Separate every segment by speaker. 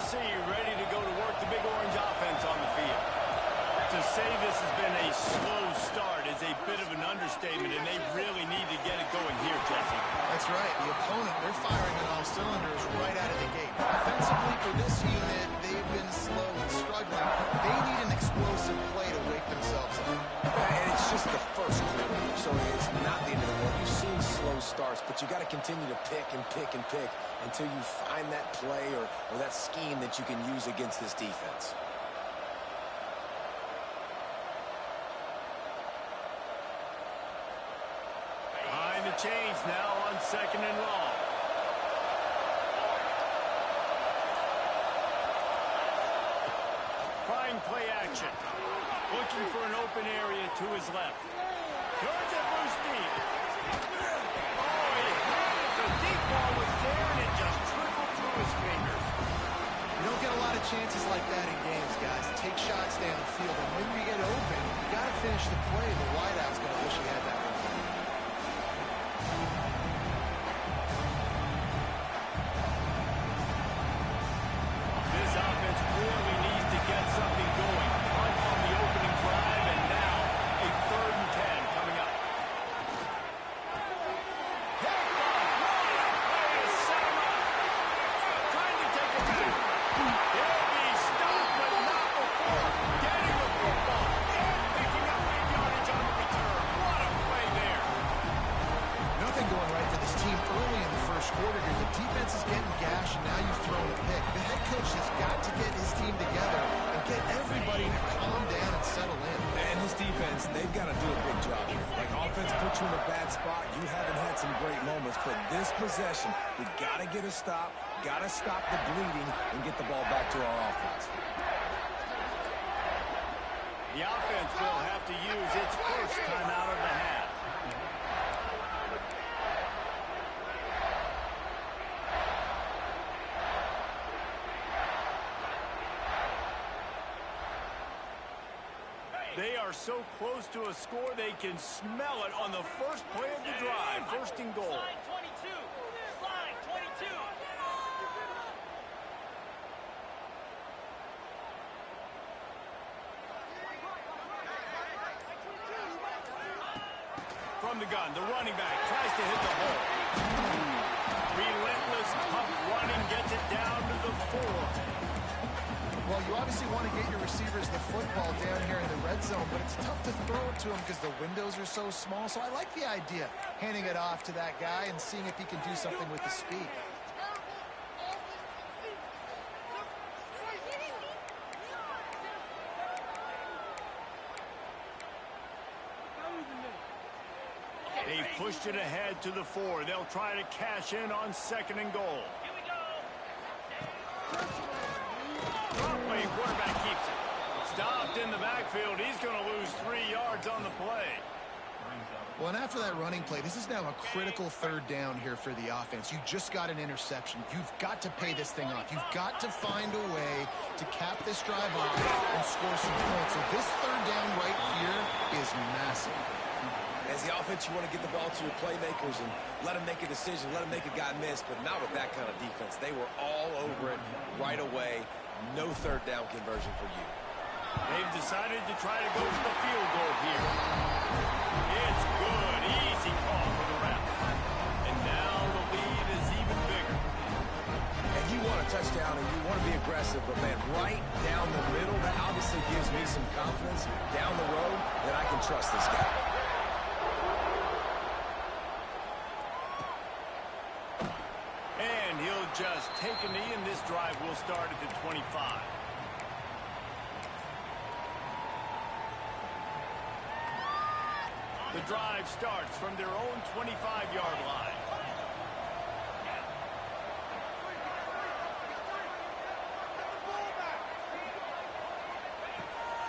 Speaker 1: see, ready to go to work the Big Orange offense on the field. To say this has been a slow start is a bit of an understatement, and they really need to get it going here, Jesse.
Speaker 2: That's right. The opponent, they're firing on all cylinders right out of the gate. Offensively, for this unit, they've been slow and struggling. They need an explosive play to wake themselves up.
Speaker 3: And it's just the first quarter, so it's not the end of the world. You've seen slow starts, but you got to continue to pick and pick and pick until you find that play or that scheme that you can use against this defense.
Speaker 1: Change now on 2nd and long. Trying play action. Looking for an open area to his left. Throws it loose deep. Oh, he had it. The deep ball was there, and it just trickled through his fingers.
Speaker 2: You don't get a lot of chances like that in games, guys. Take shots downfield, and when you get open, you got to finish the play. The wideout's going to wish he had that one.
Speaker 3: They've got to do a big job here. Like, offense put you in a bad spot. You haven't had some great moments, but this possession, we got to get a stop, got to stop the bleeding, and get the ball back to our offense.
Speaker 1: The offense will have to use its first timeout of the half. They are so close to a score, they can smell it on the first play of the drive. First and goal.
Speaker 4: Slide 22. Slide 22.
Speaker 1: From the gun, the running back tries to hit the hole. Relentless, tough running, gets it down to the 4.
Speaker 2: Well, you obviously want to get your receivers the football down here in the red zone, but it's tough to throw it to them because the windows are so small. So I like the idea, handing it off to that guy and seeing if he can do something with the speed.
Speaker 1: They pushed it ahead to the 4. They'll try to cash in on 2nd and goal.
Speaker 4: Here we go.
Speaker 1: Broadway quarterback keeps it. Stopped in the backfield. He's going to lose 3 yards on the play.
Speaker 2: Well, and after that running play, this is now a critical 3rd down here for the offense. You just got an interception. You've got to pay this thing off. You've got to find a way to cap this drive off and score some points. So this 3rd down right here is massive.
Speaker 3: As the offense, you want to get the ball to your playmakers and let them make a decision, let them make a guy miss, but not with that kind of defense. They were all over it right away. No 3rd down conversion for you.
Speaker 1: They've decided to try to go for the field goal here. It's good. Easy call for the ref. And now the lead is even bigger.
Speaker 3: And you want a touchdown and you want to be aggressive, but, man, right down the middle, that obviously gives me some confidence down the road that I can trust this guy.
Speaker 1: And he'll just take a knee, and this drive will start at the 25. The drive starts from their own 25-yard line.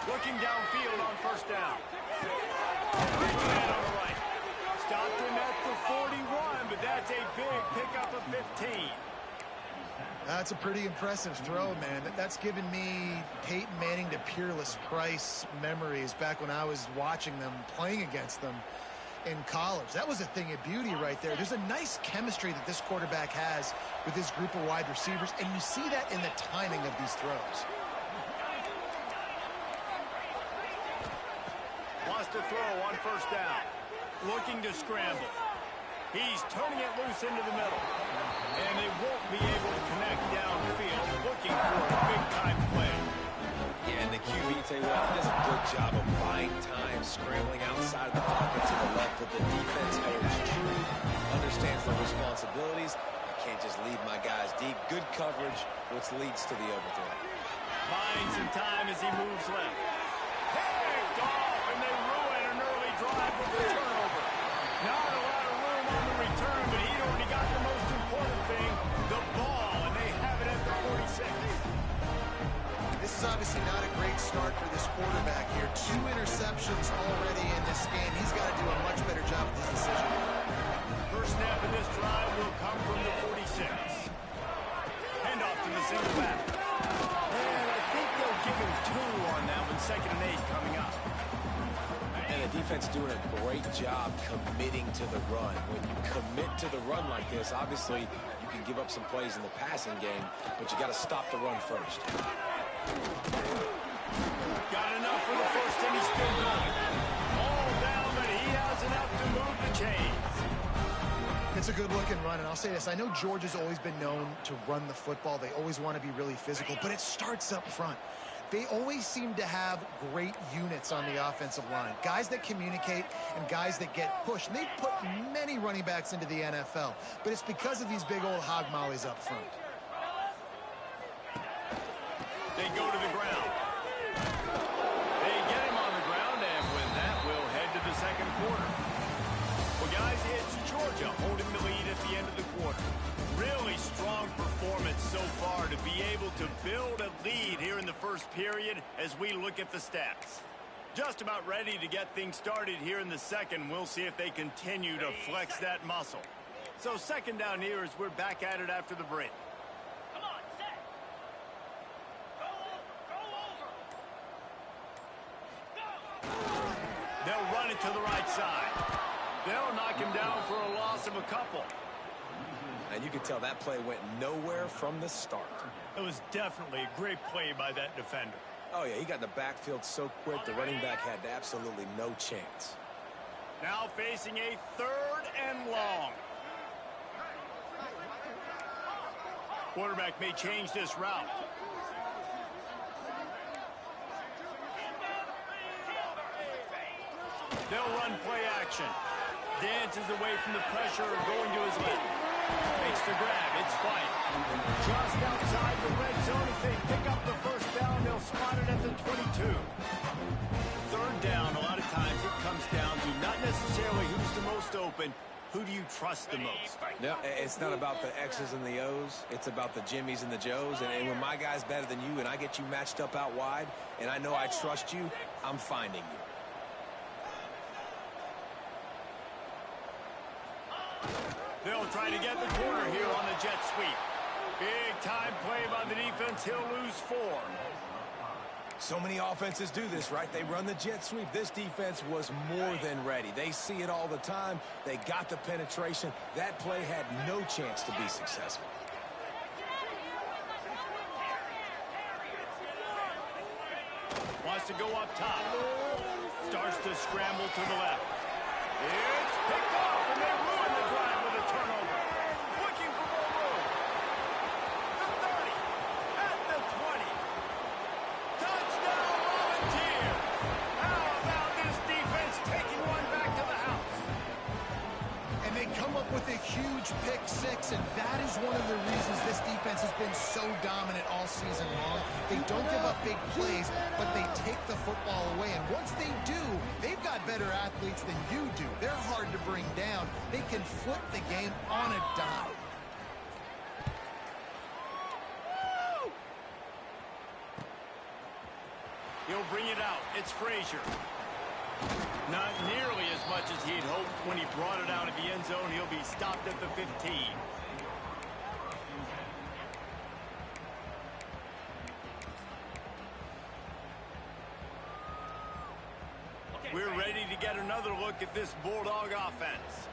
Speaker 1: Looking downfield on 1st down. Man on the right. Stopped him at the 41, but that's a big pickup of 15.
Speaker 2: That's a pretty impressive throw, man. That's given me Peyton Manning to Peerless Price memories back when I was watching them, playing against them. in college. That was a thing of beauty right there. There's a nice chemistry that this quarterback has with his group of wide receivers, and you see that in the timing of these throws.
Speaker 1: Wants to throw on first down. Looking to scramble. He's turning it loose into the middle. And they won't be able to connect downfield, looking for a big-time play.
Speaker 3: Yeah, and the QB, tell you what, he does a good job of buying time, scrambling outside of the pocket to the left, but the defense holds true, understands their responsibilities. I can't just leave my guys deep. Good coverage, which leads to the overthrow.
Speaker 1: Buying some time as he moves left. Picked off, and they ruin an early drive with a turnover. Not a lot of room on the return, but he'd already got the most important thing, the ball, and they have it at the 46.
Speaker 2: This is obviously not a great start for this quarterback here. 2 interceptions already in this game. He's got to do a much better job with his decision.
Speaker 1: First snap of this drive will come from the 46. Hand off to the single back. And I think they'll give him 2 on that one. 2nd and 8 coming up.
Speaker 3: And the defense doing a great job committing to the run. When you commit to the run like this, obviously you can give up some plays in the passing game, but you got to stop the run first.
Speaker 1: Got enough for the first, and he's still going. All down, but he has enough to move the chains.
Speaker 2: It's a good-looking run, and I'll say this. I know Georgia's always been known to run the football. They always want to be really physical, but it starts up front. They always seem to have great units on the offensive line. Guys that communicate and guys that get pushed. And they've put many running backs into the NFL, but it's because of these big old hog mollies up front.
Speaker 1: They go to the ground. They get him on the ground, and with that, we'll head to the second quarter. Well, guys, it's Georgia holding the lead at the end of the quarter. Really strong performance so far to be able to build a lead here in the first period as we look at the stats. Just about ready to get things started here in the second. We'll see if they continue to flex that muscle. So 2nd down here as we're back at it after the break.
Speaker 4: Come on, set. Go over. Go.
Speaker 1: They'll run it to the right side. They'll knock him down for a loss of a couple.
Speaker 3: And you can tell that play went nowhere from the start.
Speaker 1: It was definitely a great play by that defender.
Speaker 3: Oh, yeah, he got in the backfield so quick, the running back had absolutely no chance.
Speaker 1: Now facing a 3rd and long. Quarterback may change this route. They'll run play action. Dances away from the pressure, going to his left. Makes the grab. It's White. Just outside the red zone. If they pick up the first down, they'll spot it at the 22. 3rd down, a lot of times it comes down to not necessarily who's the most open. Who do you trust the most?
Speaker 3: No, it's not about the X's and the O's. It's about the Jimmies and the Joes. And when my guy's better than you and I get you matched up out wide, and I know I trust you, I'm finding you.
Speaker 1: They'll try to get the corner here on the jet sweep. Big time play by the defense. He'll lose 4.
Speaker 3: So many offenses do this, right? They run the jet sweep. This defense was more than ready. They see it all the time. They got the penetration. That play had no chance to be successful.
Speaker 1: Wants to go up top. Starts to scramble to the left. It's picked off, and they ruin the drive with a turnover. Looking for more room. The 30. At the 20. Touchdown, Volunteer. How about this defense taking one back to the house?
Speaker 2: And they come up with a huge pick 6, and that is one of the reasons this defense has been so dominant all season long. They don't give up big plays, but they take the football away. And once they do, they've got better athletes than you do. They're hard to bring down. They can flip the game on a dime.
Speaker 1: He'll bring it out. It's Frazier. Not nearly as much as he'd hoped when he brought it out of the end zone. He'll be stopped at the 15. We're ready to get another look at this Bulldog offense.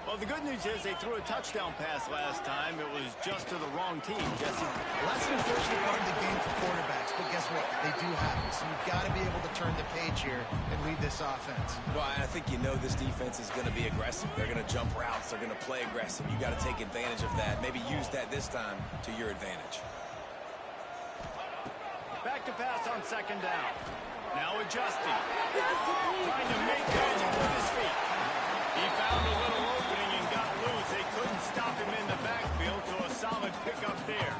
Speaker 1: Well, the good news is they threw a touchdown pass last time. It was just to the wrong team, Jesse.
Speaker 2: Well, that's an unfortunate part of the game for quarterbacks, but guess what? They do happen. So you've got to be able to turn the page here and lead this offense.
Speaker 3: Well, I think you know this defense is going to be aggressive. They're going to jump routes. They're going to play aggressive. You got to take advantage of that. Maybe use that this time to your advantage.
Speaker 1: Back to pass on second down. Now adjusting. Trying to make magic with his feet. He found a little opening and got loose. They couldn't stop him in the backfield, so a solid pickup there.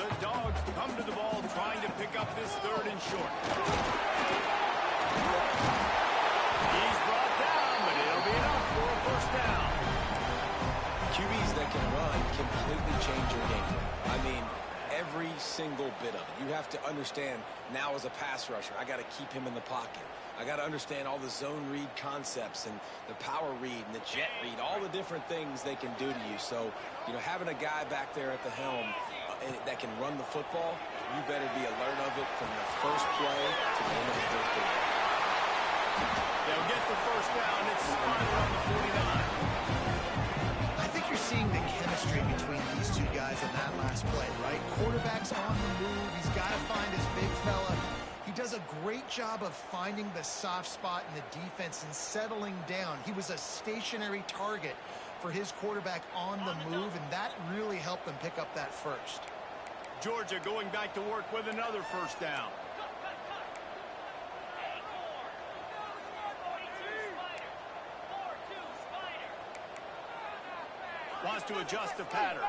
Speaker 1: The Dogs come to the ball trying to pick up this third and short. He's brought down, but it'll be enough for a first down.
Speaker 3: QBs that can run completely change your game plan. I mean, every single bit of it. You have to understand now as a pass rusher, I got to keep him in the pocket. I got to understand all the zone read concepts and the power read and the jet read, all the different things they can do to you. So, you know, having a guy back there at the helm that can run the football, you better be alert of it from the first play to the end of the fourth quarter.
Speaker 1: They'll get the first down. It's spotted on the 49.
Speaker 2: I think you're seeing the chemistry between these two guys in that last play, right? Quarterback's on the move. He's got to find his big fella. He does a great job of finding the soft spot in the defense and settling down. He was a stationary target for his quarterback on the move, and that really helped them pick up that first.
Speaker 1: Georgia going back to work with another first down. Wants to adjust the pattern.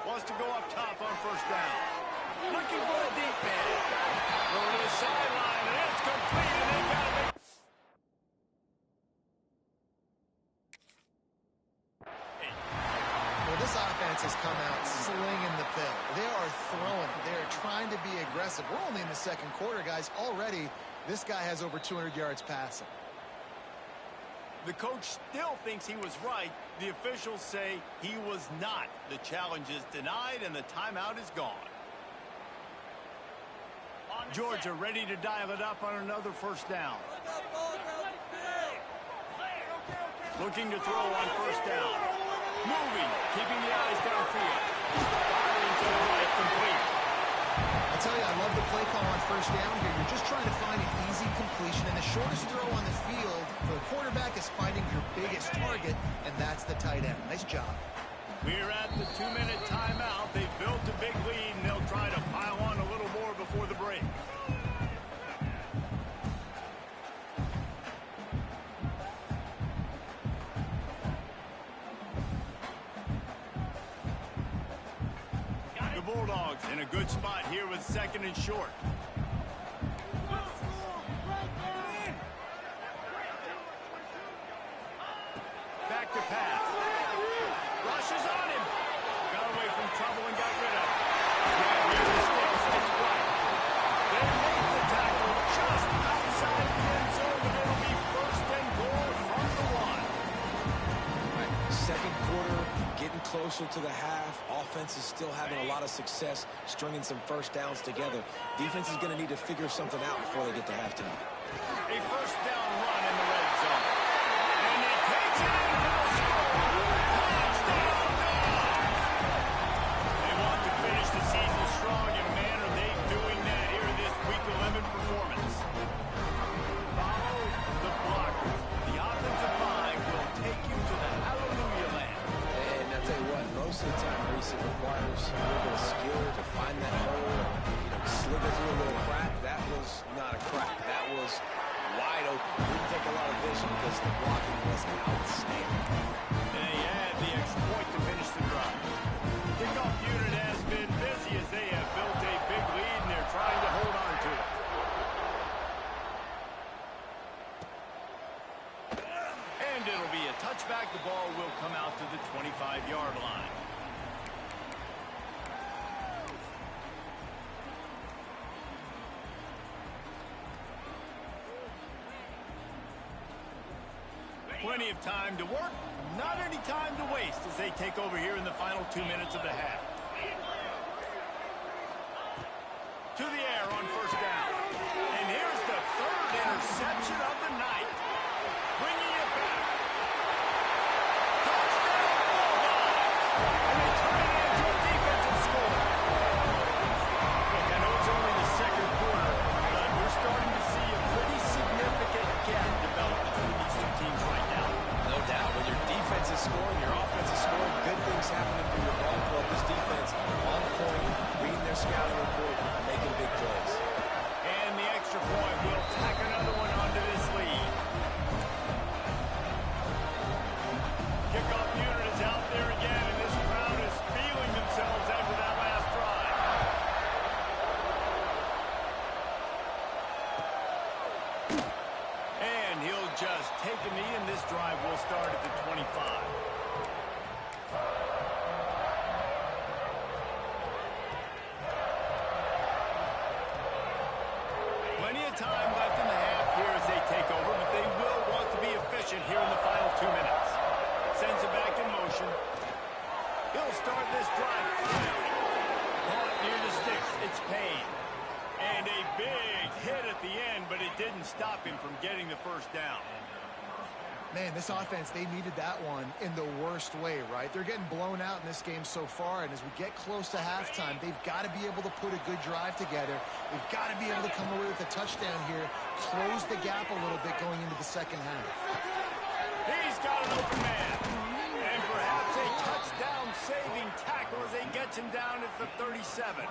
Speaker 1: Wants to go up top on first down. Looking for a deep man. Going to the sideline, and it's complete, and they got it.
Speaker 2: Well, this offense has come out slinging the pill. They are throwing. They are trying to be aggressive. We're only in the second quarter, guys. Already, this guy has over 200 yards passing.
Speaker 1: The coach still thinks he was right. The officials say he was not. The challenge is denied, and the timeout is gone. Georgia ready to dial it up on another first down. Looking to throw on first down. Moving, keeping the eyes downfield. Firing to the right, complete.
Speaker 2: I tell you, I love the play call on first down here. You're just trying to find an easy completion, and the shortest throw on the field for the quarterback is finding your biggest target, and that's the tight end. Nice job.
Speaker 1: We're at the 2-minute timeout. They built a big lead, and they'll try to pile on a little more before the break. The Bulldogs in a good spot here with second and short. Back to pass. Rushes on him. Got away from trouble and got rid of it. Grab near the sticks. It's right. They make the tackle just outside the end zone, but it'll be first and goal from the one.
Speaker 3: Right. Second quarter, getting closer to the half. Offense is still having a lot of success stringing some first downs together. Defense is going to need to figure something out before they get to halftime.
Speaker 1: A first down run in the red zone. And he takes it in for the score. Touchdown, Dogs! They want to finish the season strong, and man, are they doing that here in this Week 11 performance. Follow the blockers. The offensive line will take you to the hallelujah land.
Speaker 3: And I'll tell you what, most of the time, Reese, it requires a little bit of skill to find that hole and, you know, slither through a little crack. That was not a crack. That was wide open. It didn't take a lot of vision because the blocking was outstanding.
Speaker 1: And he had the exploit to finish the drive. Kickoff unit has been busy as they have built a big lead, and they're trying to hold on to it. And it'll be a touchback. The ball will come out to the 25-yard line. Plenty of time to work, not any time to waste as they take over here in the final 2 minutes of the half. To the air on first down.
Speaker 3: scouting report, making big plays.
Speaker 1: And the extra point will tack another one onto this lead. Kickoff unit is out there again, and this crowd is feeling themselves after that last drive. And he'll just take a knee, and this drive will start at the 25. Plenty of time left in the half here as they take over, but they will want to be efficient here in the final 2 minutes. Sends it back in motion. He'll start this drive. Caught near the sticks. It's Payne. And a big hit at the end, but it didn't stop him from getting the first down.
Speaker 2: Man, this offense, they needed that one in the worst way, right? They're getting blown out in this game so far, and as we get close to halftime, they've got to be able to put a good drive together. They've got to be able to come away with a touchdown here, close the gap a little bit going into the second half.
Speaker 1: He's got an open man. And perhaps a touchdown-saving tackle as he gets him down at the 37.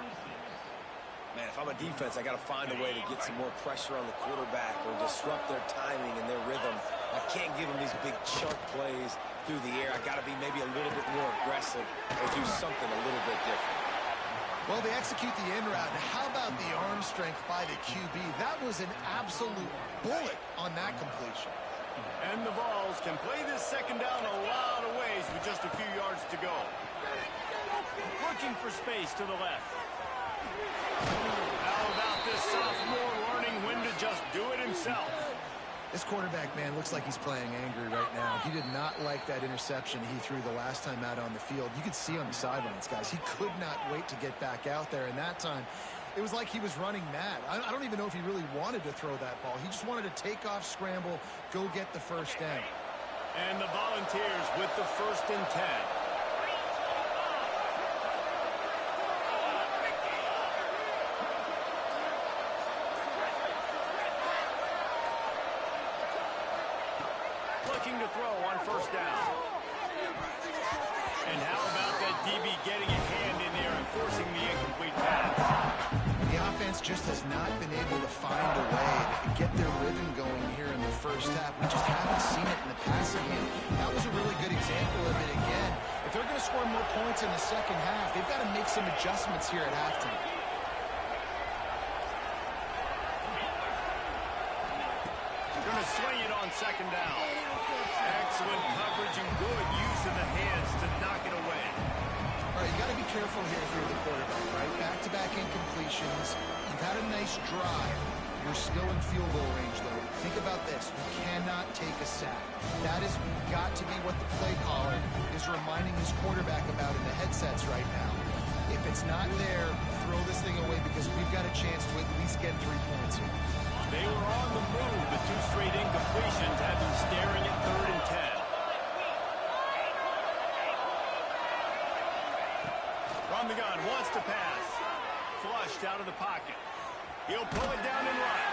Speaker 3: Man, if I'm a defense, I got to find a way to get some more pressure on the quarterback or disrupt their timing and their rhythm. I can't give them these big chunk plays through the air. I got to be maybe a little bit more aggressive or do something a little bit different.
Speaker 2: Well, they execute the in route. Now, how about the arm strength by the QB? That was an absolute bullet on that completion.
Speaker 1: And the Vols can play this second down a lot of ways with just a few yards to go. Looking for space to the left. How about this sophomore learning when to just do it himself?
Speaker 2: This quarterback, man, looks like he's playing angry right now. He did not like that interception he threw the last time out on the field. You could see on the sidelines, guys. He could not wait to get back out there, and that time it was like he was running mad. I don't even know if he really wanted to throw that ball. He just wanted to take off, scramble, go get the first down.
Speaker 1: And the Volunteers with the 1st and 10. Looking to throw on 1st down. And how about that DB getting a hand in there and forcing the incomplete pass?
Speaker 2: The offense just has not been able to find a way to get their rhythm going here in the first half. We just haven't seen it in the passing game. That was a really good example of it again. If they're going to score more points in the second half, they've got to make some adjustments here at halftime.
Speaker 1: Going to swing it on 2nd down. Excellent coverage and good use of the hands to knock it away.
Speaker 2: All right, you got to be careful here if you're the quarterback, right? Back-to-back incompletions. You've had a nice drive. You're still in field goal range, though. Think about this. You cannot take a sack. That has got to be what the play caller is reminding his quarterback about in the headsets right now. If it's not there, throw this thing away because we've got a chance to at least get 3 points here.
Speaker 1: They were on the move. The 2 straight incompletions have them staring at 3rd and 10. From the gun, wants to pass. Flushed out of the pocket. He'll pull it down and run.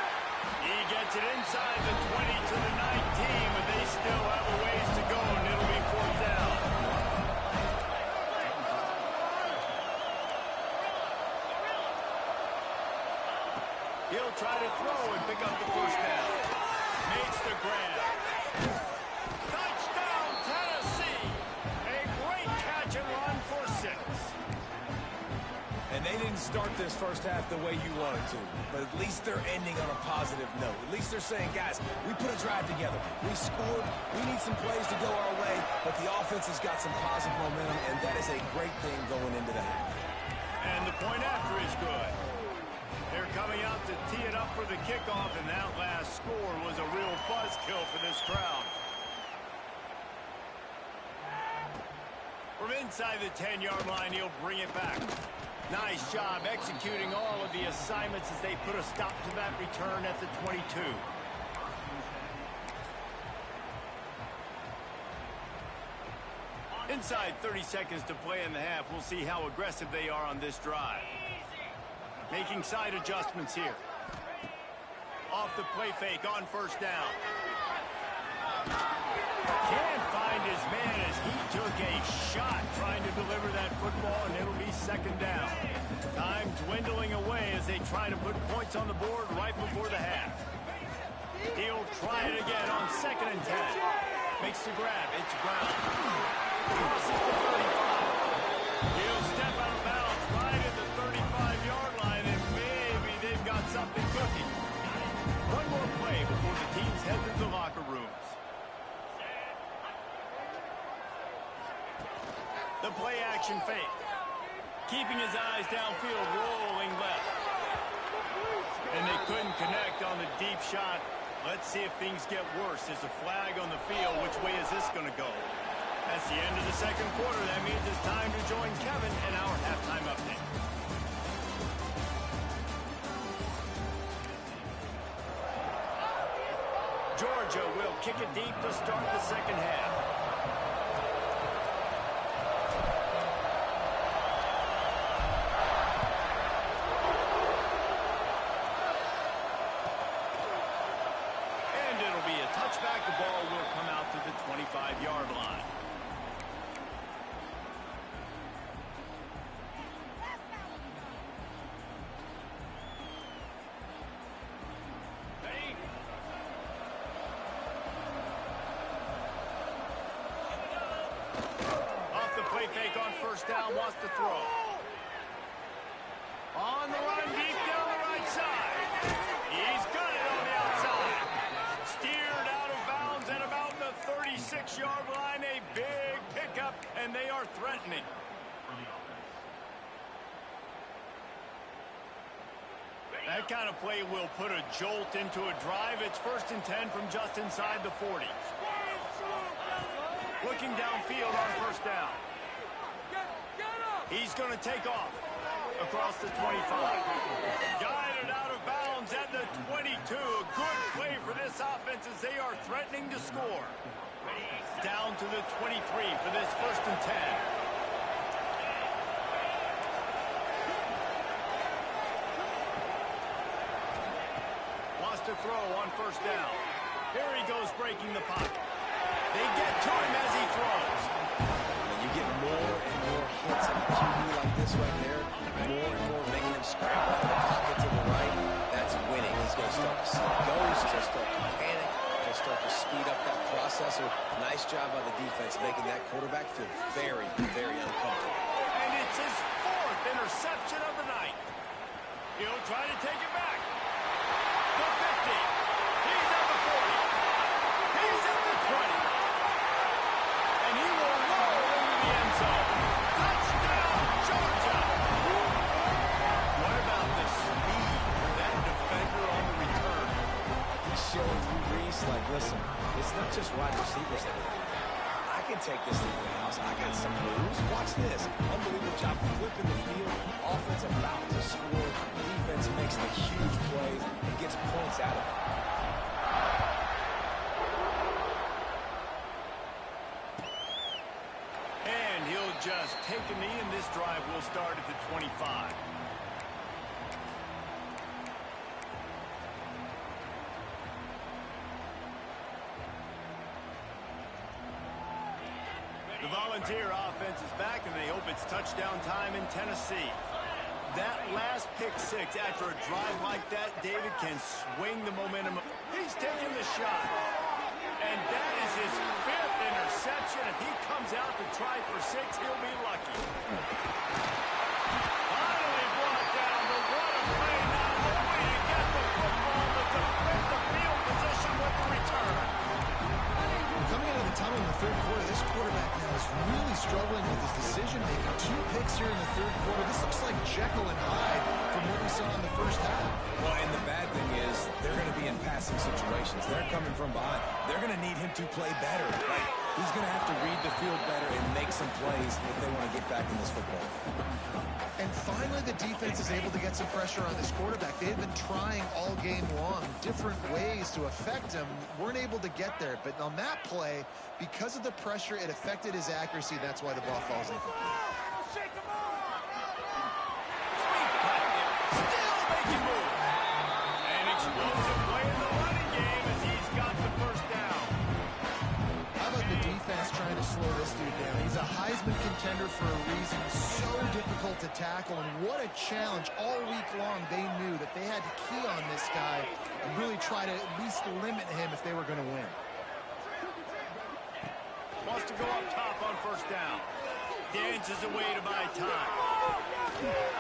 Speaker 1: He gets it inside the 20 to the 19, but they still have a ways to go, and it'll be 4th down. He'll try to throw and pick up the 1st down. Makes the grab. Touchdown, Tennessee! A great catch and run for 6.
Speaker 3: And they didn't start this first half the way you wanted to, but at least they're ending on a positive note. At least they're saying, guys, we put a drive together. We scored. We need some plays to go our way, but the offense has got some positive momentum, and that is a great thing going into the half.
Speaker 1: And the point after is good. They're coming out to tee it up for the kickoff, and that last score was a real buzzkill for this crowd. From inside the 10-yard line, he'll bring it back. Nice job executing all of the assignments as they put a stop to that return at the 22. Inside 30 seconds to play in the half. We'll see how aggressive they are on this drive. Making side adjustments here. Off the play fake on 1st down. Can't find his man as he took a shot trying to deliver that football, and it'll be 2nd down. Time dwindling away as they try to put points on the board right before the half. He'll try it again on 2nd and 10. Makes the grab. It's Brown. Crosses the 35. He'll step out of bounds right at the 35-yard line, and maybe they've got something cooking. One more play before the teams head to the locker rooms. The play action fake. Keeping his eyes downfield, rolling left. And they couldn't connect on the deep shot. Let's see if things get worse. There's a flag on the field. Which way is this going to go? That's the end of the 2nd quarter. That means it's time to join Kevin in our halftime update. Georgia will kick it deep to start the 2nd half. Touchback, the ball will come out to the 25-yard line. Off the play fake on 1st down, wants to throw. On the run, deep down the right side. He's got it on the outside. Steered out of bounds at about the 36-yard line. A big pickup, and they are threatening. That kind of play will put a jolt into a drive. It's 1st and 10 from just inside the 40. Looking downfield on 1st down. He's going to take off across the 25. Guided out of bounds at the 22. A good play for this offense as they are threatening to score. Down to the 23 for this 1st and 10. Wants to throw on 1st down. Here he goes breaking the pocket. They get to him as he throws.
Speaker 3: And you get more and more hits on the QB like this right there. More and more making him scramble out of the pocket to the right. That's winning. He's going to start to see goals. He'll start to panic. He'll start to speed up that process. So nice job by the defense making that quarterback feel very, very uncomfortable.
Speaker 1: And it's his 4th interception of the night. He'll try to take it back. The 50. He's at the 40. He's at the 20. And he will roll into the end zone. Touchdown, Georgia! What about the speed of that defender on the return?
Speaker 3: He's showing you, Reese, like, listen, it's not just wide receivers that can do that. I can take this to the house. I got some moves. Watch this. Unbelievable job flipping the field. Offense about to score. Defense makes the huge plays and gets points out of it.
Speaker 1: And he'll just take a knee, and this drive will start at the 25. The Volunteer offense is back, and they hope it's touchdown time in Tennessee. That last pick six after a drive like that, David can swing the momentum. He's taking the shot. And that is his 5th interception. If he comes out to try for 6, he'll be lucky. Finally brought down, but what a play now. The way to get the football, but to flip the field position with the return.
Speaker 2: Coming out of the tunnel in the 3rd quarter, this quarterback now is really struggling with his decision-making. 2 picks here in the 3rd quarter. This looks like Jekyll and Hyde from what we saw in the 1st half.
Speaker 3: Well, and the bad thing is they're going to be in passing situations. They're coming from behind. They're going to need him to play better. Like, he's going to have to read the field better and make some plays if they want to get back in this football.
Speaker 2: And finally, the defense is able to get some pressure on this quarterback. They've been trying all game long, different ways to affect him. Weren't able to get there. But on that play, because of the pressure, it affected his accuracy. That's why the ball falls in.
Speaker 1: Still making moves. An explosive play in the running game as he's got the 1st down.
Speaker 2: How about the defense trying to slow this dude down. He's a Heisman contender for a reason. So difficult to tackle, and what a challenge. All week long, they knew that they had to key on this guy and really try to at least limit him if they were going to win.
Speaker 1: Wants to go up top on first down. Dances away to buy time.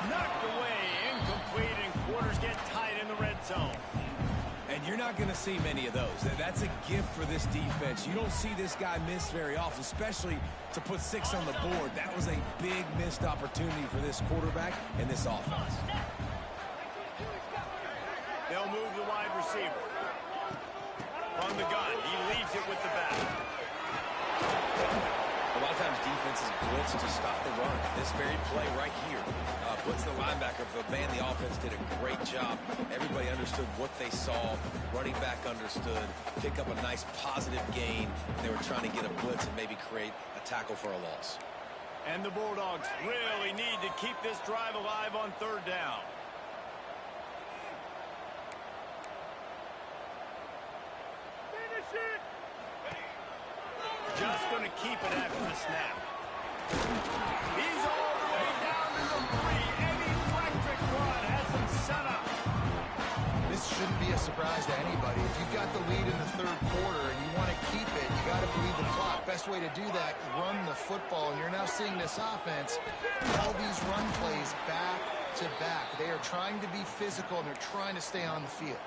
Speaker 1: Knocked away, incomplete, and quarters get tight in the red zone.
Speaker 3: And you're not going to see many of those. That's a gift for this defense. You don't see this guy miss very often, especially to put 6 on the board. That was a big missed opportunity for this quarterback and this offense.
Speaker 1: They'll move the wide receiver. From the gun, he leaves it with the back.
Speaker 3: A lot of times defenses blitz to stop the run. This very play right here puts the linebacker for the man. The offense did a great job. Everybody understood what they saw. Running back understood. Pick up a nice positive gain. They were trying to get a blitz and maybe create a tackle for a loss.
Speaker 1: And the Bulldogs really need to keep this drive alive on third down. Just going to keep it after the snap. He's all the way down to the 3. An electric run has him set up.
Speaker 2: This shouldn't be a surprise to anybody. If you've got the lead in the third quarter and you want to keep it, you got to bleed the clock. Best way to do that, run the football. And you're now seeing this offense, all these run plays back to back. They are trying to be physical, and they're trying to stay on the field.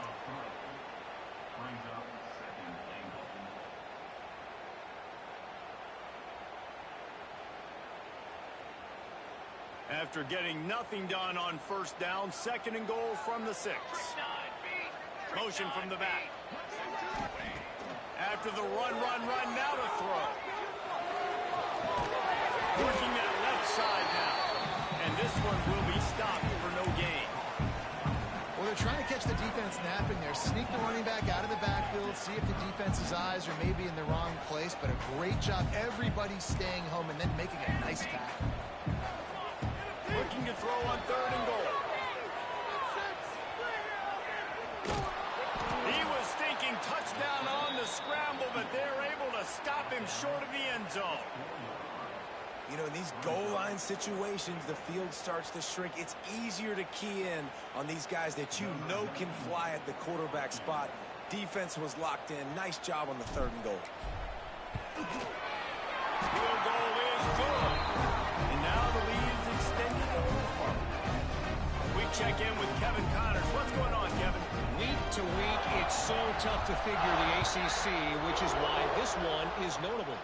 Speaker 1: After getting nothing done on first down, 2nd and goal from the 6. Motion from the back. After the run, now to throw. Working that left side now. And this one will be stopped for no gain.
Speaker 2: Well, they're trying to catch the defense napping there. Sneak the running back out of the backfield, see if the defense's eyes are maybe in the wrong place, but a great job. Everybody staying home and then making a nice tackle.
Speaker 1: Looking to throw on 3rd and goal. He was thinking touchdown on the scramble, but they're able to stop him short of the end zone.
Speaker 3: You know, in these goal line situations, the field starts to shrink. It's easier to key in on these guys that you know can fly at the quarterback spot. Defense was locked in. Nice job on the 3rd and goal.
Speaker 1: Field goal is good. And now the lead is extended over far. We check in with Kevin Connors. What's going on, Kevin?
Speaker 5: Week to week, it's so tough to figure the ACC, which is why this one is notable.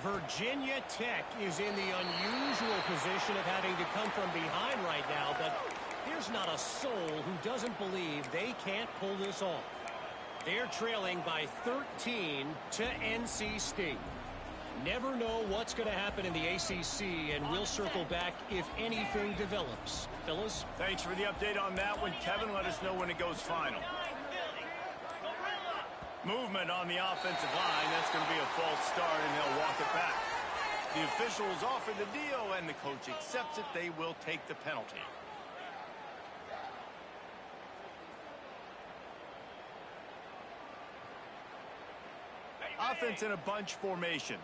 Speaker 5: Virginia Tech is in the unusual position of having to come from behind right now, but there's not a soul who doesn't believe they can't pull this off. They're trailing by 13 to NC State. Never know what's going to happen in the ACC, and we'll circle back if anything develops. Fellas?
Speaker 1: Thanks for the update on that one, Kevin. Let us know when it goes final. Movement on the offensive line. That's going to be a false start, and they'll walk it back. The officials offer the deal, and the coach accepts it. They will take the penalty. Offense in a bunch formation.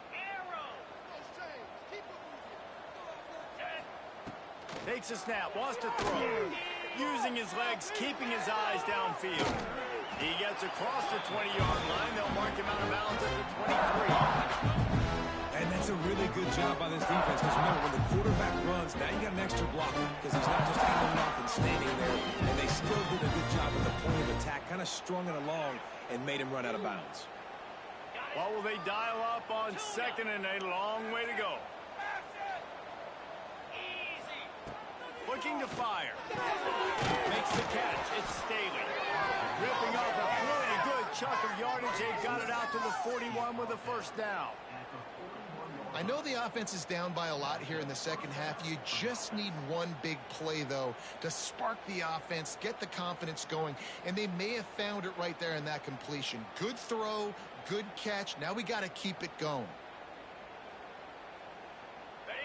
Speaker 1: Takes a snap, wants to throw. Using his legs, keeping his eyes downfield. He gets across the 20-yard line. They'll mark him out of bounds at the 23.
Speaker 3: And that's a really good job by this defense, because remember, when the quarterback runs, now you got an extra blocker, because he's not just handing off and standing there. And they still did a good job at the point of attack, kind of strung it along and made him run out of bounds.
Speaker 1: What will they dial up on 2nd and a long way to go? Looking to fire. Makes the catch. It's Staley. Ripping off a really good chunk of yardage. They got it out to the 41 with a first down.
Speaker 2: I know the offense is down by a lot here in the second half. You just need one big play, though, to spark the offense, get the confidence going, and they may have found it right there in that completion. Good throw, good catch. Now we got to keep it going.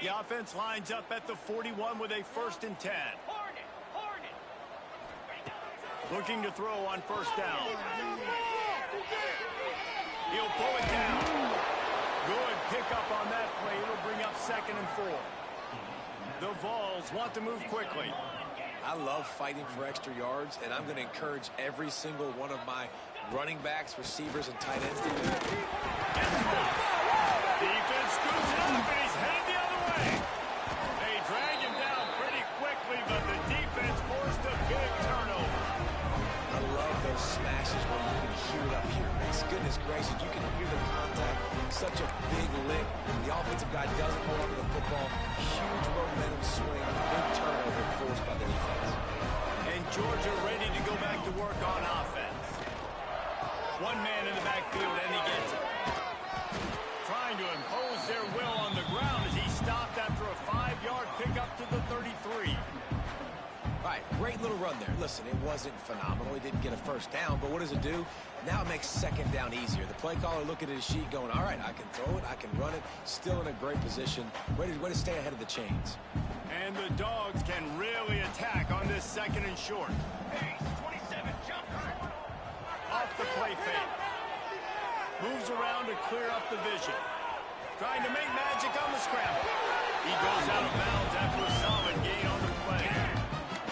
Speaker 1: The offense lines up at the 41 with a 1st and 10. Looking to throw on first down. He'll pull it down. Good pickup on that play. It'll bring up 2nd and 4. The Vols want to move quickly.
Speaker 3: I love fighting for extra yards, and I'm going to encourage every single one of my running backs, receivers, and tight ends to do it.
Speaker 1: Defense scoops it up, and he's headed the other way. They drag him down pretty quickly, but the defense forced a big turnover.
Speaker 3: I love those smashes where you can hear it up here. Goodness gracious, you can hear the contact. Such a big lick. The offensive guy doesn't hold on to the football. Huge momentum swing. Big turnover forced by the defense.
Speaker 1: And Georgia ready to go back to work on offense. One man in the backfield, and he gets it. Trying to impose their will on the ground as he stopped after a 5-yard pickup to the 33.
Speaker 3: All right, great little run there. Listen, it wasn't phenomenal. He didn't get a first down, but what does it do? Now it makes 2nd down easier. The play caller looking at his sheet going, all right, I can throw it, I can run it. Still in a great position. Way to stay ahead of the chains.
Speaker 1: And the Dogs can really attack on this 2nd and short.
Speaker 4: Hey, 27, jump.
Speaker 1: Off the play fake. Moves around to clear up the vision. Trying to make magic on the scramble. He goes out of bounds after a solid gain on the play.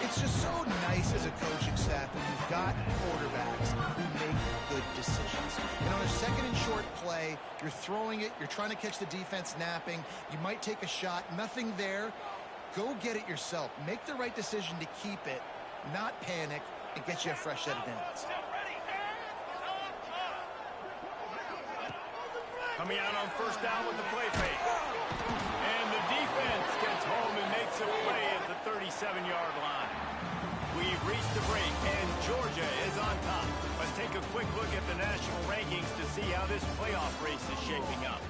Speaker 2: It's just so nice as a coaching staff when you've got quarterbacks who make good decisions. And on a 2nd and short play, you're throwing it, you're trying to catch the defense napping, you might take a shot, nothing there. Go get it yourself. Make the right decision to keep it, not panic, and get you a fresh set of downs.
Speaker 1: Coming out on 1st down with the play fake. And the defense gets home and makes a play at the 37-yard line. We've reached the break, and Georgia is on top. Let's take a quick look at the national rankings to see how this playoff race is shaping up.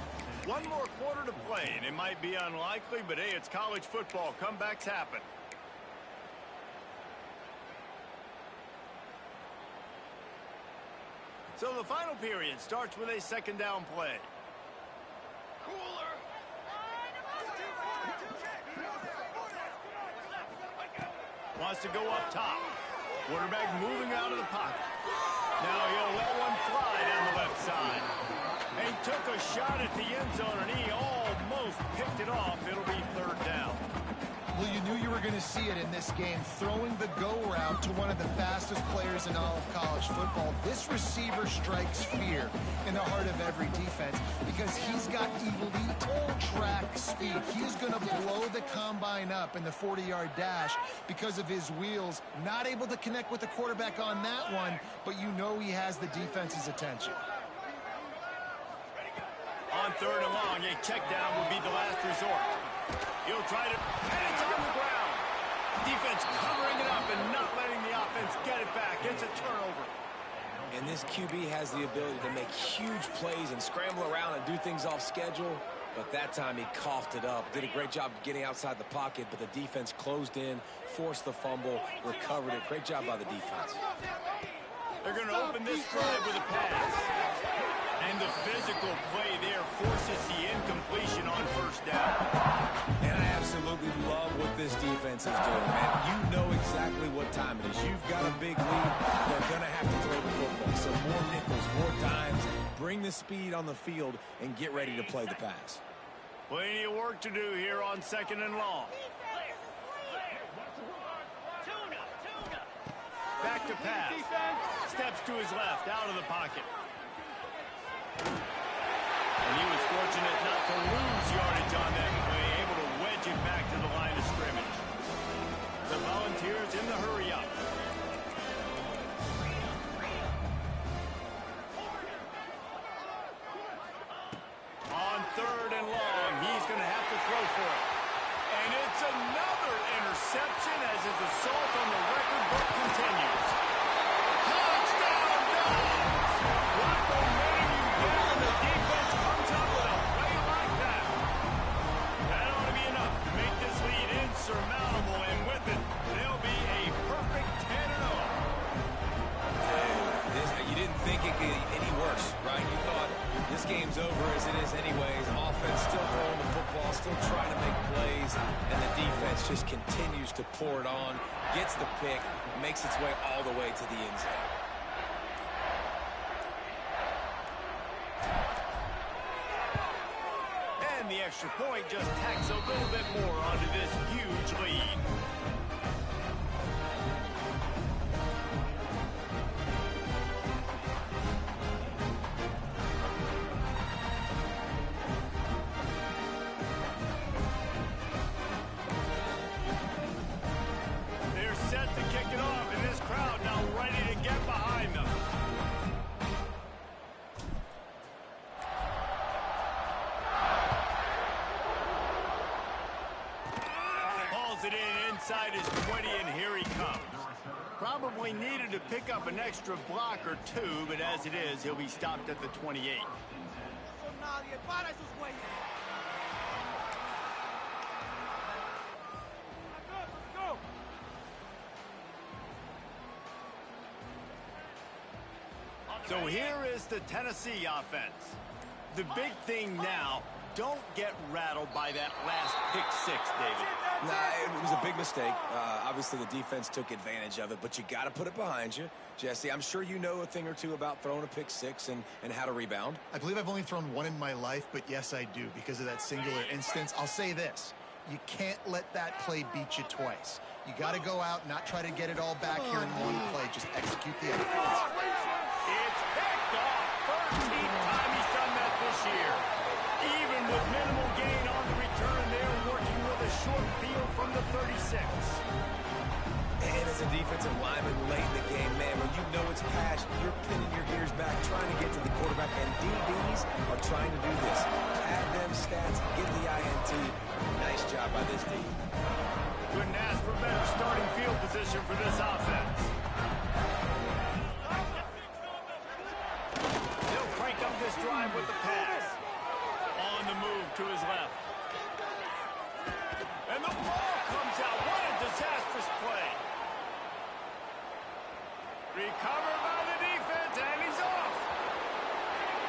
Speaker 1: One more quarter to play, and it might be unlikely, but hey, it's college football. Comebacks happen. So the final period starts with a 2nd down play. Wants to go up top. Quarterback moving out of the pocket. Now he'll let one fly down the left side. He took a shot at the end zone, and he almost picked it off. It'll be 3rd down.
Speaker 2: Well, you knew you were going to see it in this game, throwing the go route to one of the fastest players in all of college football. This receiver strikes fear in the heart of every defense because he's got elite track speed. He's going to blow the combine up in the 40-yard dash because of his wheels. Not able to connect with the quarterback on that one, but you know he has the defense's attention.
Speaker 1: On 3rd and long, a check down will be the last resort. He'll try to, and it's on the ground. Defense covering it up and not letting the offense get it back. It's a turnover.
Speaker 3: And this QB has the ability to make huge plays and scramble around and do things off schedule. But that time he coughed it up. Did a great job of getting outside the pocket, but the defense closed in, forced the fumble, recovered it. Great job by the defense.
Speaker 1: They're going to open this drive with a pass. And the physical play there forces the incompletion on 1st down.
Speaker 3: And I absolutely love what this defense is doing, man. You know exactly what time it is. You've got a big lead. They're going to have to throw the football. So more nickels, more dimes. Bring the speed on the field and get ready to play the pass.
Speaker 1: Plenty of work to do here on 2nd and long. Back to pass. Steps to his left, out of the pocket. And he was fortunate not to lose yardage on that play, able to wedge it back to the line of scrimmage. The Volunteers in the hurry-up. On 3rd and long, he's going to have to throw for it. And it's another interception as his assault on the record book continues. Touchdown, Dogs! What momentum you get when the defense comes up with a play like that. That ought to be enough to make this lead insurmountable, and with it, they'll be a perfect 10-0.
Speaker 3: You didn't think it could get any worse, right? You thought this game's over as it is anyways. Offense still throwing the football, still trying to make plays, and the defense just continues to pour it on, gets the pick, makes its way all the way to the end zone.
Speaker 1: the extra point just tacks a little bit more onto this huge lead. They're set to kick it off, and this crowd now ready to get behind them. Hauls it in inside his 20, and here he comes. Probably needed to pick up an extra block or two, but as it is, he'll be stopped at the 28. So here is the Tennessee offense. The big thing now, don't get rattled by that last pick six, David.
Speaker 3: Nah, it was a big mistake. Obviously, the defense took advantage of it, but you got to put it behind you. Jesse, I'm sure you know a thing or two about throwing a pick six and how to rebound.
Speaker 2: I believe I've only thrown one in my life, but yes, I do because of that singular instance. I'll say this. You can't let that play beat you twice. You got to go out, not try to get it all back here in one play. Just execute the offense.
Speaker 1: It's picked off. 13th time he's done that this year. Even with minimal gain on the return, they're working with a short field from the 36.
Speaker 3: And as a defensive lineman late in the game, man, when you know it's passion, you're pinning your ears back, trying to get to the quarterback, and DBs are trying to do this. Add them stats, get the INT. Nice job by this D.
Speaker 1: Couldn't ask for better starting field position for this offense. They'll crank up this drive with the pass. On the move to his left. And the ball comes out. What a disastrous play. Recovered by the defense, and he's off.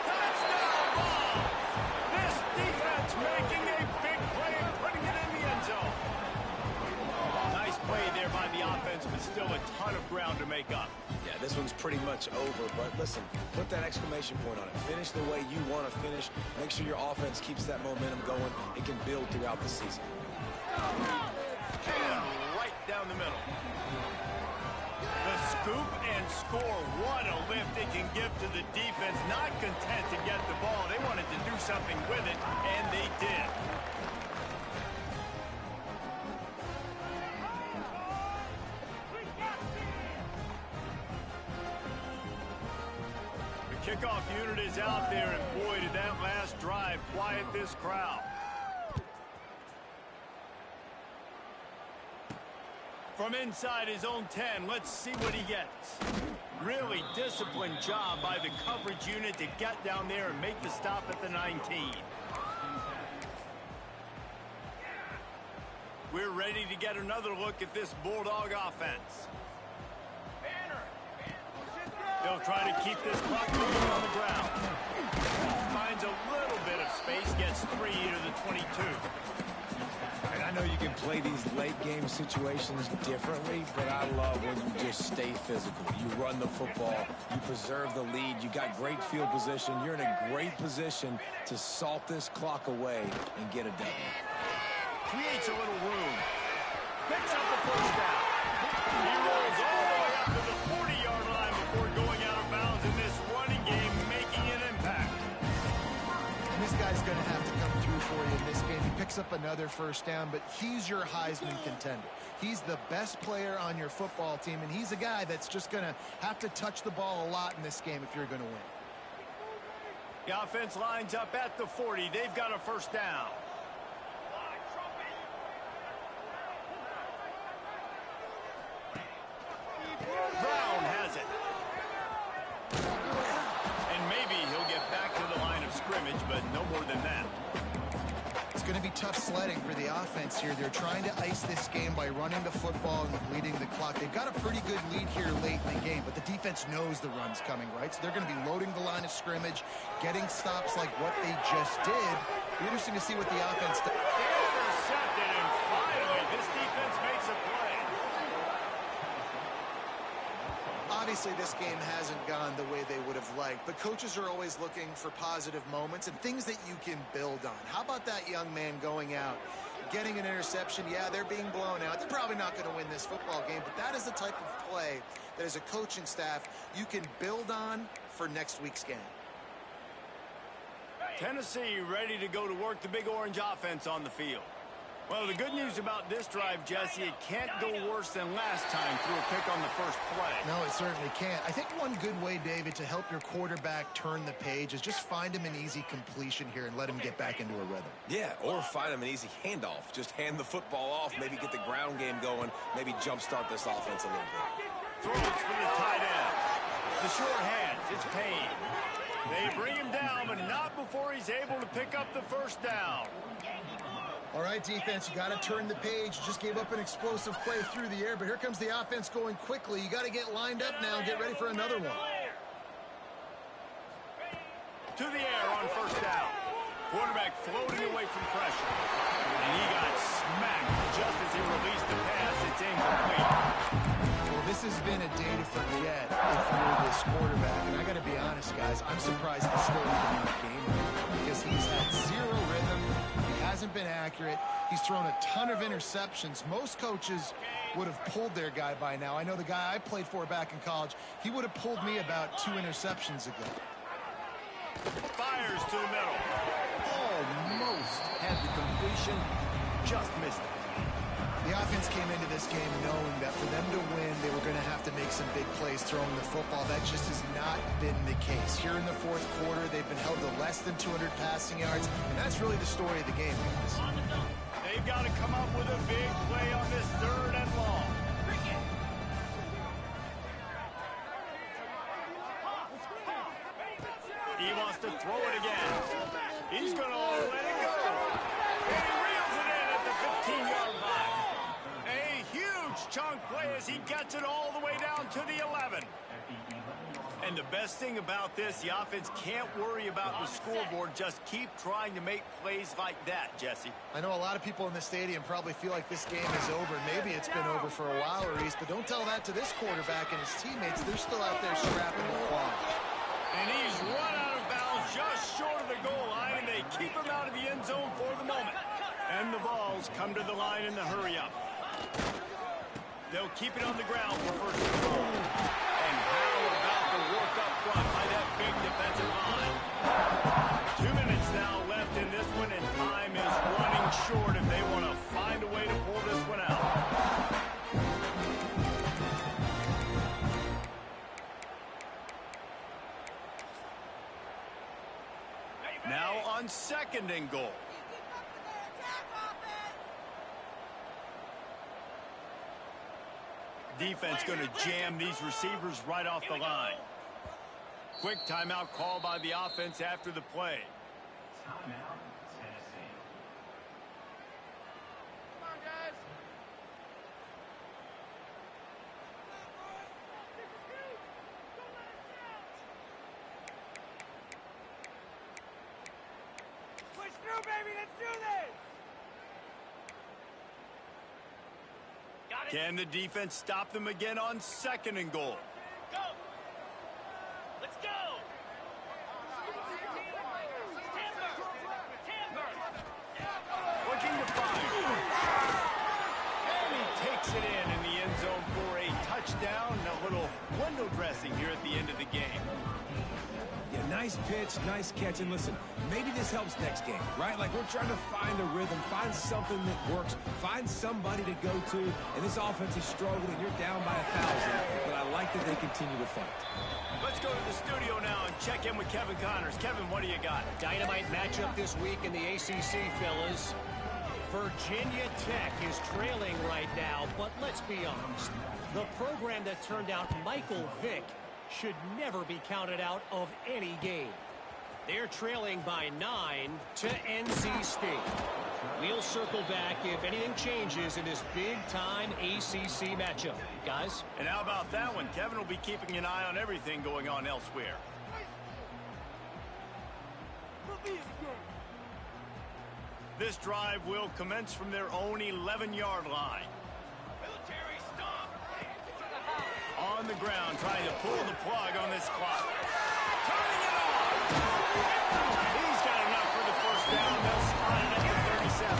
Speaker 1: Touchdown ball. This defense making a big play and putting it in the end zone. Nice play there by the offense, but still a ton of ground to make up.
Speaker 3: Yeah, this one's pretty much over, but listen, put that exclamation point on it. Finish the way you want to finish. Make sure your offense keeps that momentum going. It can build throughout the season.
Speaker 1: And right down the middle. The scoop and score. What a lift it can give to the defense. Not content to get the ball. They wanted to do something with it, and they did. The kickoff unit is out there, and boy, did that last drive quiet this crowd. From inside his own 10, let's see what he gets. Really disciplined job by the coverage unit to get down there and make the stop at the 19. We're ready to get another look at this Bulldog offense. They'll try to keep this clock moving on the ground. Finds a little bit of space, gets 3 to the 22.
Speaker 3: And I know you can play these late game situations differently, but I love when you just stay physical. You run the football, you preserve the lead, you got great field position, you're in a great position to salt this clock away and get a W.
Speaker 1: Creates a little room. Picks up the first down. He rolls all the way up to the 40-yard line before going out of bounds in this running game, making an impact.
Speaker 2: And this guy's going to have to come through for you in this game. He picks up another first down, but he's your Heisman contender. He's the best player on your football team, and he's a guy that's just going to have to touch the ball a lot in this game if you're going to win.
Speaker 1: The offense lines up at the 40. They've got a first down. Brown has it. And maybe he'll get back to the line of scrimmage, but no more than that.
Speaker 2: It's going to be tough sledding for the offense here. They're trying to ice this game by running the football and bleeding the clock. They've got a pretty good lead here late in the game, but the defense knows the run's coming, right? So they're going to be loading the line of scrimmage, getting stops like what they just did. It'll be interesting to see what the offense does.
Speaker 1: Intercepted, and finally, this defense makes a play.
Speaker 2: obviously this game hasn't gone the way they would have liked, but coaches are always looking for positive moments and things that you can build on. How about that young man going out, getting an interception? Yeah, they're being blown out. They're probably not going to win this football game, but that is the type of play that as a coaching staff you can build on for next week's game.
Speaker 1: Tennessee ready to go to work the Big Orange offense on the field. Well, the good news about this drive, Jesse, it can't go worse than last time through a pick on the first play.
Speaker 2: No, it certainly can't. I think one good way, David, to help your quarterback turn the page is just find him an easy completion here and let him get back into a rhythm.
Speaker 3: Yeah, or find him an easy handoff. Just hand the football off, maybe get the ground game going, maybe jumpstart this offense a little bit.
Speaker 1: Throws for the tight end. The short hands, it's Payne. They bring him down, but not before he's able to pick up the first down.
Speaker 2: All right, defense, you got to turn the page. You just gave up an explosive play through the air, but here comes the offense going quickly. You got to get lined up now and get ready for another one.
Speaker 1: To the air on first down. Quarterback floating away from pressure. And he got smacked just as he released the pass. It's incomplete.
Speaker 2: Well, this has been a day to forget if you're this quarterback. And I got to be honest, guys, I'm surprised he's still even in the game because he's had zero rhythm. Hasn't been accurate. He's thrown a ton of interceptions. Most coaches would have pulled their guy by now. I know the guy I played for back in college, he would have pulled me about 2 interceptions ago.
Speaker 1: Fires to the middle. Almost had the completion, just missed it.
Speaker 2: The offense came into this game knowing that for them to win, they were going to have to make some big plays throwing the football. That just has not been the case. Here in the fourth quarter, they've been held to less than 200 passing yards, and that's really the story of the game, guys.
Speaker 1: They've got to come up with a big play on this third and long. He wants to throw it again. He's going to let it go. And he reels it in at the 15-yard line. A huge chunk play as he gets it all the way down to the 11. And the best thing about this, the offense can't worry about the scoreboard. Just keep trying to make plays like that, Jesse.
Speaker 2: I know a lot of people in the stadium probably feel like this game is over. Maybe it's been over for a while, Reese, but don't tell that to this quarterback and his teammates. They're still out there scrapping and clawing.
Speaker 1: And he's run out of bounds just short of the goal line, and they keep him out of the end zone for the moment. And the balls come to the line in the hurry-up. They'll keep it on the ground for first and goal. And how about the work up front by that big defensive line? 2 minutes now left in this one, and time is running short if they want to find a way to pull this one out. Now on second and goal. Defense going to jam these receivers right off the line. Quick timeout call by the offense after the play.
Speaker 4: Timeout, Tennessee. Come on, guys. Push through, baby. Let's do this. Got it.
Speaker 1: Can the defense stop them again on second and goal?
Speaker 4: Go. Let's go.
Speaker 1: Looking to fire. And he takes it in the end zone for a touchdown. A little window dressing here at the end of the game.
Speaker 3: Yeah, nice pitch, nice catch. And listen, maybe this helps next game, right? Like we're trying to find a rhythm, find something that works, find somebody to go to. And this offense is struggling. You're down by 1,000, but I like that they continue to fight.
Speaker 1: Let's go to the studio now and check in with Kevin Connors. Kevin, what do you got?
Speaker 5: Dynamite matchup this week in the ACC, fellas. Virginia Tech is trailing right now, but let's be honest. The program that turned out Michael Vick should never be counted out of any game. They're trailing by 9 to NC State. We'll circle back if anything changes in this big-time ACC matchup. Guys?
Speaker 1: And how about that one? Kevin will be keeping an eye on everything going on elsewhere. This drive will commence from their own 11-yard line.
Speaker 4: Military stop.
Speaker 1: On the the ground trying to pull the plug on this clock. Turning it off. He's got enough for the first down. They'll spot it at the 37.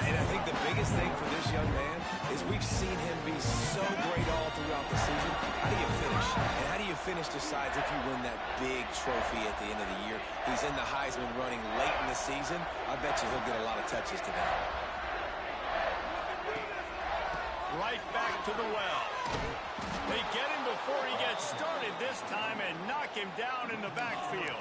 Speaker 3: And I think the biggest thing for this young man is we've seen him be so great all throughout the season. How do you finish? And how do you finish decides if you win that big trophy at the end of the year. He's in the Heisman running late in the season. I bet you he'll get a lot of touches today.
Speaker 1: Right back to the well. They get him before he gets started this time and knock him down in the backfield.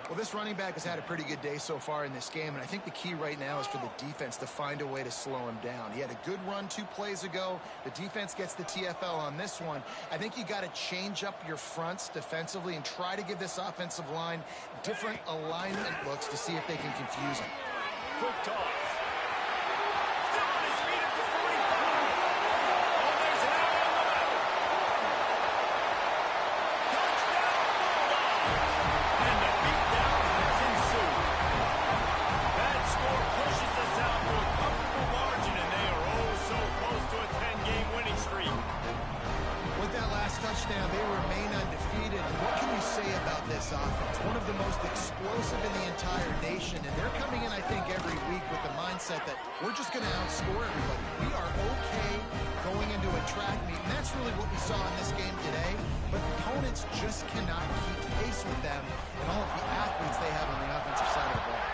Speaker 2: Well, this running back has had a pretty good day so far in this game, and I think the key right now is for the defense to find a way to slow him down. He had a good run 2 plays ago. The defense gets the TFL on this one. I think you got to change up your fronts defensively and try to give this offensive line different alignment looks to see if they can confuse him.
Speaker 1: Quick toss. Still on his feet at the 45. Oh, there's an out on the left. Touchdown, Bulldogs. And the beatdown has ensued. That score pushes us out to a comfortable margin, and they are oh so close to a 10-game winning streak.
Speaker 2: With that last touchdown, they remain undefeated. And what can you say about this offense? One of the most explosive in the entire nation, and they're coming in, I think, every week with the mindset that we're just going to outscore everybody. We are okay going into a track meet, and that's really what we saw in this game today. But opponents just cannot keep pace with them and all of the athletes they have on the offensive side of the ball.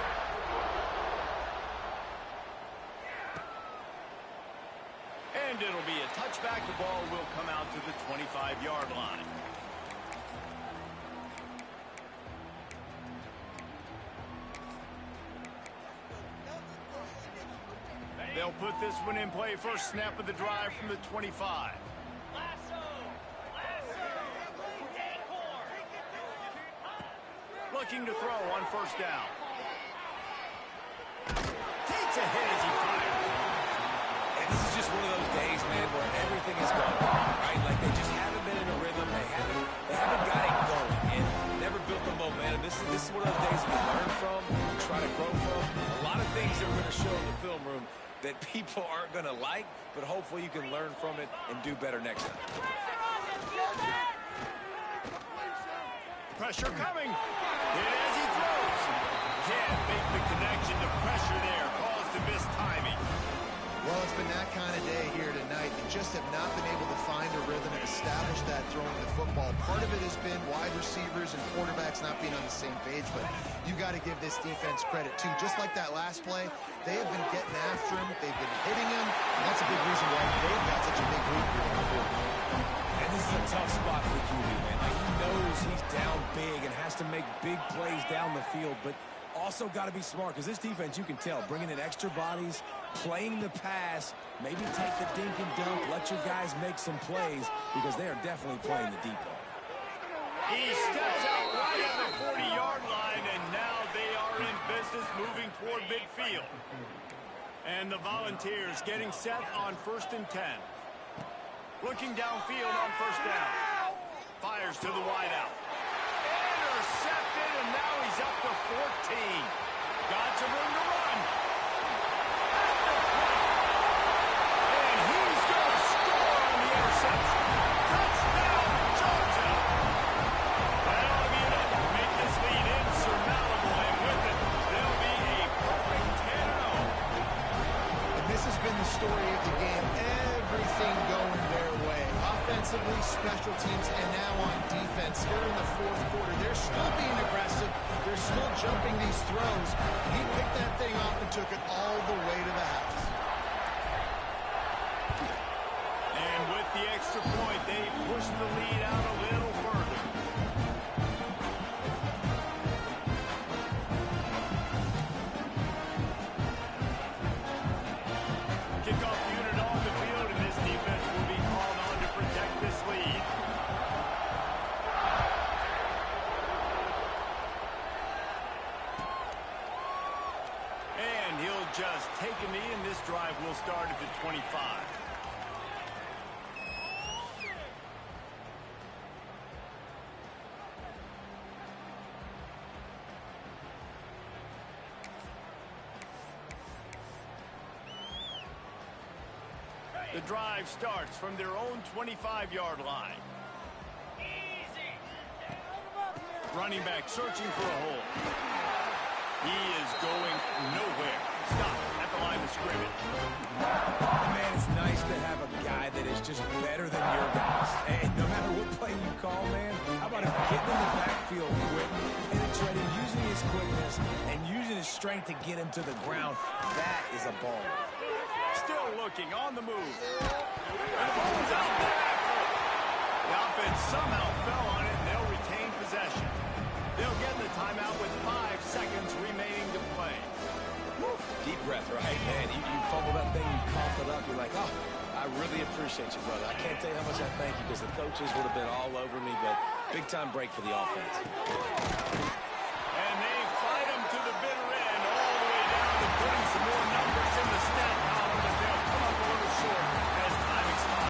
Speaker 1: And it'll be a touchback. The ball will come out to the 25-yard line. They'll put this one in play. First snap of the drive from the 25. Looking to throw on first down. Takes a hit as he fires.
Speaker 3: And this is just one of those days, man, where everything is gone wrong, right? Like they just haven't been in a rhythm. They haven't got it going and never built the momentum. This is one of those days you learn from, you try to grow from. A lot of things that we're going to show in the film room that people aren't going to like, but hopefully you can learn from it and do better next time.
Speaker 1: Pressure coming. Hit as he throws. Can't make the connection. The pressure there caused the missed timing.
Speaker 2: Well, it's been that kind of day here tonight. They just have not been able to find a rhythm and establish that throwing the football. Part of it has been wide receivers and quarterbacks not being on the same page, but you got to give this defense credit too. Just like that last play, they have been getting after him. They've been hitting him, and that's a big reason why they've got such a big lead here on the board.
Speaker 3: And this is a tough spot for the QB, man. Like, he knows he's down big and has to make big plays down the field, but also got to be smart because this defense, you can tell, bringing in extra bodies, playing the pass, maybe take the dink and dunk, let your guys make some plays because they are definitely playing the deep ball.
Speaker 1: He steps out right at the 40-yard line, and now they are in business moving toward midfield. And the Volunteers getting set on 1st and 10. Looking downfield on first down. Fires to the wideout. Intercepted, and now he's up to 14. Got some room to run. At the 20. And he's going to score on the interception. Touchdown, Georgia. That ought to be enough to make this lead insurmountable, and with it, they'll be a perfect 10-0.
Speaker 2: And this has been the story of the game. Everything going their way. Offensively, special teams, and now on defense. Here in the fourth quarter, they're still being aggressive. They're still jumping these throws. He picked that thing off and took it all the way to the house.
Speaker 1: And with the extra point, they push the lead out a little further. Kickoff unit on the field, and this defense will be called on to protect this lead. And he'll just take a knee, and this drive will start at the 25. The drive starts from their own 25-yard line.
Speaker 4: Easy.
Speaker 1: Running back searching for a hole. He is going nowhere. Stop at the line of scrimmage.
Speaker 3: Man, it's nice to have a guy that is just better than your guys. And no matter what play you call, man, how about him getting in the backfield quick, penetrating, using his quickness, and using his strength to get him to the ground. That is a ball.
Speaker 1: Still looking on the move. And the ball's out there. The offense somehow fell on it, and they'll retain possession. They'll get the timeout with 5 seconds remaining to play.
Speaker 3: Woo. Deep breath, right? Man, you fumble that thing, you cough it up, you're like, oh, I really appreciate you, brother. I can't tell you how much I thank you because the coaches would have been all over me, but big-time break for the offense.